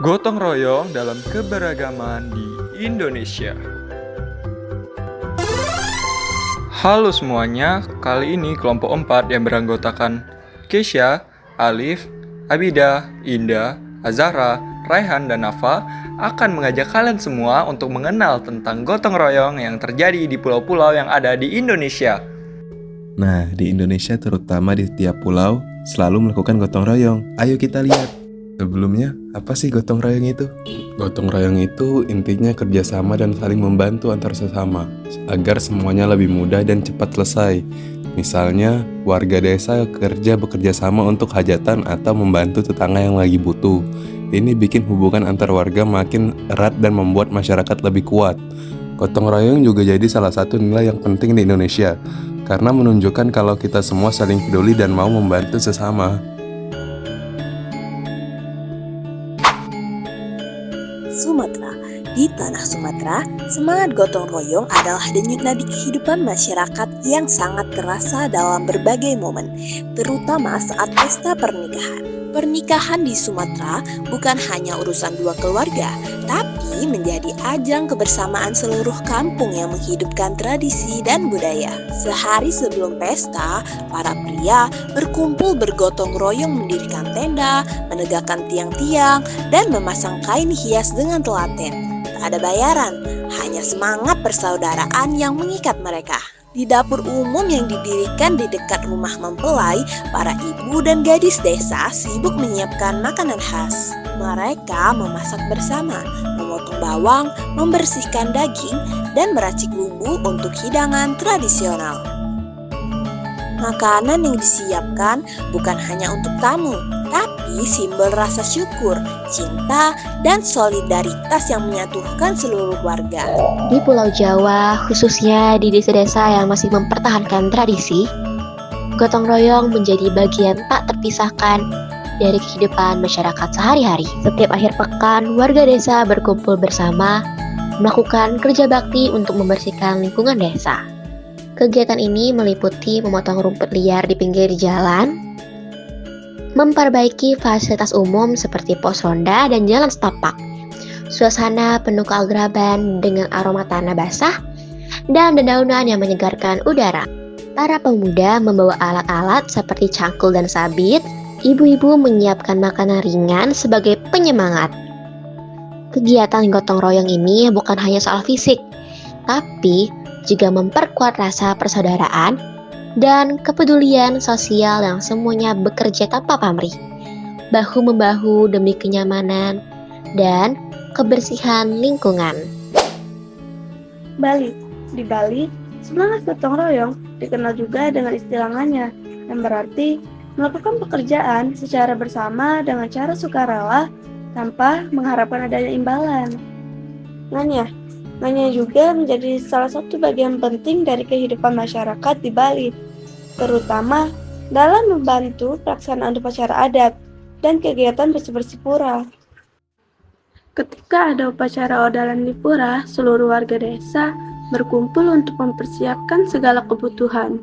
Gotong royong dalam keberagaman di Indonesia. Halo semuanya, kali ini kelompok 4 yang beranggotakan Kesha, Alif, Abida, Indah, Azahra, Raihan, dan Nafa akan mengajak kalian semua untuk mengenal tentang gotong royong yang terjadi di pulau-pulau yang ada di Indonesia. Nah, di Indonesia terutama di setiap pulau selalu melakukan gotong royong. Ayo kita lihat. Sebelumnya, apa sih gotong royong itu? Gotong royong itu intinya kerjasama dan saling membantu antar sesama agar semuanya lebih mudah dan cepat selesai. Misalnya, warga desa bekerja sama untuk hajatan atau membantu tetangga yang lagi butuh. Ini bikin hubungan antar warga makin erat dan membuat masyarakat lebih kuat. Gotong royong juga jadi salah satu nilai yang penting di Indonesia, karena menunjukkan kalau kita semua saling peduli dan mau membantu sesama. Sumatera. Di tanah Sumatera, semangat gotong royong adalah denyut nadi kehidupan masyarakat yang sangat terasa dalam berbagai momen, terutama saat pesta pernikahan. Pernikahan di Sumatera bukan hanya urusan dua keluarga, tapi menjadi ajang kebersamaan seluruh kampung yang menghidupkan tradisi dan budaya. Sehari sebelum pesta, para pria berkumpul bergotong royong mendirikan tenda, menegakkan tiang-tiang, dan memasang kain hias dengan telaten. Tak ada bayaran, hanya semangat persaudaraan yang mengikat mereka. Di dapur umum yang didirikan di dekat rumah mempelai, para ibu dan gadis desa sibuk menyiapkan makanan khas. Mereka memasak bersama, memotong bawang, membersihkan daging, dan meracik bumbu untuk hidangan tradisional. Makanan yang disiapkan bukan hanya untuk tamu, tapi simbol rasa syukur, cinta, dan solidaritas yang menyatukan seluruh warga. Di Pulau Jawa, khususnya di desa-desa yang masih mempertahankan tradisi, gotong royong menjadi bagian tak terpisahkan dari kehidupan masyarakat sehari-hari. Setiap akhir pekan, warga desa berkumpul bersama, melakukan kerja bakti untuk membersihkan lingkungan desa. Kegiatan ini meliputi memotong rumput liar di pinggir jalan, memperbaiki fasilitas umum seperti pos ronda dan jalan setapak. Suasana penuh keakraban dengan aroma tanah basah dan dedaunan yang menyegarkan udara. Para pemuda membawa alat-alat seperti cangkul dan sabit. Ibu-ibu menyiapkan makanan ringan sebagai penyemangat. Kegiatan gotong royong ini bukan hanya soal fisik, tapi juga memperkuat rasa persaudaraan dan kepedulian sosial yang semuanya bekerja tanpa pamrih, bahu-membahu demi kenyamanan dan kebersihan lingkungan. Bali. Di Bali, semangat gotong royong dikenal juga dengan istilah nganya, yang berarti melakukan pekerjaan secara bersama dengan cara sukarela tanpa mengharapkan adanya imbalan. Nganya juga menjadi salah satu bagian penting dari kehidupan masyarakat di Bali, terutama dalam membantu pelaksanaan upacara adat dan kegiatan bersih-bersih pura. Ketika ada upacara odalan di pura, seluruh warga desa berkumpul untuk mempersiapkan segala kebutuhan.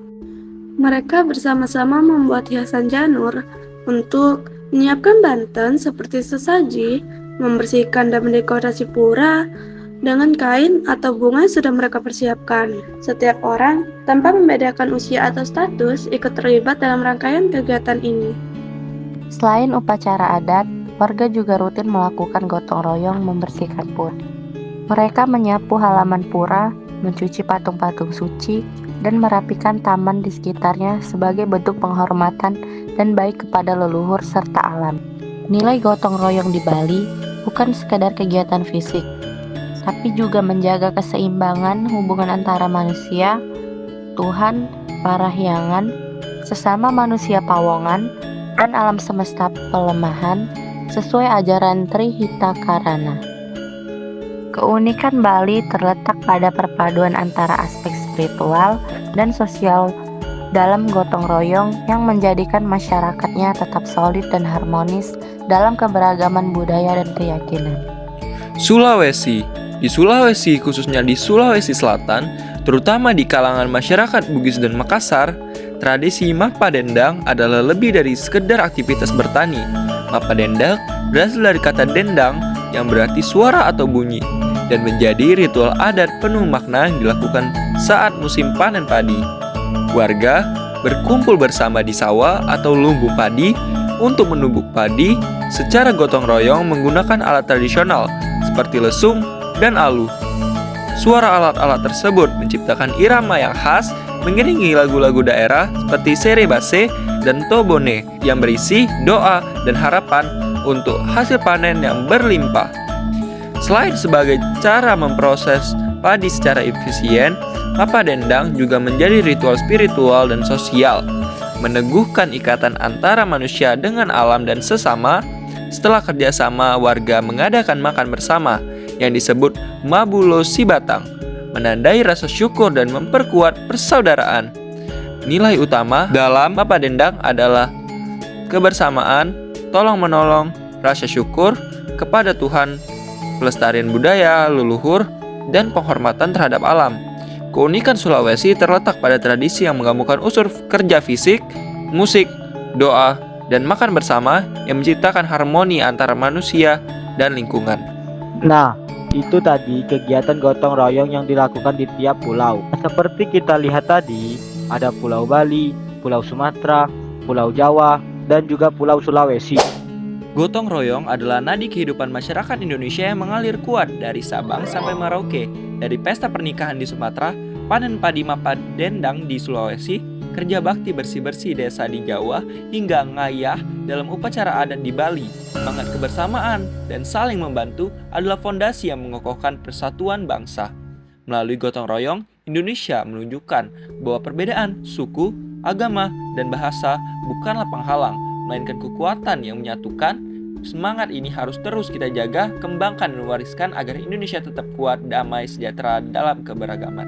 Mereka bersama-sama membuat hiasan janur untuk menyiapkan banten seperti sesaji, membersihkan dan mendekorasi pura dengan kain atau bunga yang sudah mereka persiapkan. Setiap orang, tanpa membedakan usia atau status, ikut terlibat dalam rangkaian kegiatan ini. Selain upacara adat, warga juga rutin melakukan gotong royong membersihkan pura. Mereka menyapu halaman pura, mencuci patung-patung suci, dan merapikan taman di sekitarnya sebagai bentuk penghormatan dan baik kepada leluhur serta alam. Nilai gotong royong di Bali bukan sekadar kegiatan fisik, tapi juga menjaga keseimbangan hubungan antara manusia, Tuhan, para hyangan, sesama manusia pawongan, dan alam semesta pelemahan sesuai ajaran Trihitakarana. Keunikan Bali terletak pada perpaduan antara aspek spiritual dan sosial dalam gotong royong yang menjadikan masyarakatnya tetap solid dan harmonis dalam keberagaman budaya dan keyakinan. Sulawesi. Di Sulawesi, khususnya di Sulawesi Selatan, terutama di kalangan masyarakat Bugis dan Makassar, tradisi Mapa Dendang adalah lebih dari sekedar aktivitas bertani. Mapa Dendang berasal dari kata dendang yang berarti suara atau bunyi, dan menjadi ritual adat penuh makna yang dilakukan saat musim panen padi. Warga berkumpul bersama di sawah atau lumbung padi untuk menumbuk padi secara gotong royong menggunakan alat tradisional seperti lesung dan alu. Suara alat-alat tersebut menciptakan irama yang khas mengiringi lagu-lagu daerah seperti serebase dan tobone yang berisi doa dan harapan untuk hasil panen yang berlimpah. Selain sebagai cara memproses padi secara efisien, Mapa Dendang juga menjadi ritual spiritual dan sosial, meneguhkan ikatan antara manusia dengan alam dan sesama. Setelah kerjasama, warga mengadakan makan bersama yang disebut Mabulo Sibatang, menandai rasa syukur dan memperkuat persaudaraan. Nilai utama dalam Mapa Dendang adalah kebersamaan, tolong-menolong, rasa syukur kepada Tuhan, pelestarian budaya leluhur, dan penghormatan terhadap alam. Keunikan Sulawesi terletak pada tradisi yang menggabungkan unsur kerja fisik, musik, doa, dan makan bersama yang menciptakan harmoni antara manusia dan lingkungan. Nah, itu tadi kegiatan gotong royong yang dilakukan di tiap pulau. Seperti kita lihat tadi, ada Pulau Bali, Pulau Sumatera, Pulau Jawa, dan juga Pulau Sulawesi. Gotong royong adalah nadi kehidupan masyarakat Indonesia yang mengalir kuat dari Sabang sampai Merauke. Dari pesta pernikahan di Sumatera, panen padi Mapa Dendang di Sulawesi, kerja bakti bersih-bersih desa di Jawa, hingga ngayah dalam upacara adat di Bali. Semangat kebersamaan dan saling membantu adalah fondasi yang mengokohkan persatuan bangsa. Melalui gotong royong, Indonesia menunjukkan bahwa perbedaan suku, agama, dan bahasa bukanlah penghalang, melainkan kekuatan yang menyatukan. Semangat ini harus terus kita jaga, kembangkan, dan wariskan agar Indonesia tetap kuat, damai, sejahtera dalam keberagaman.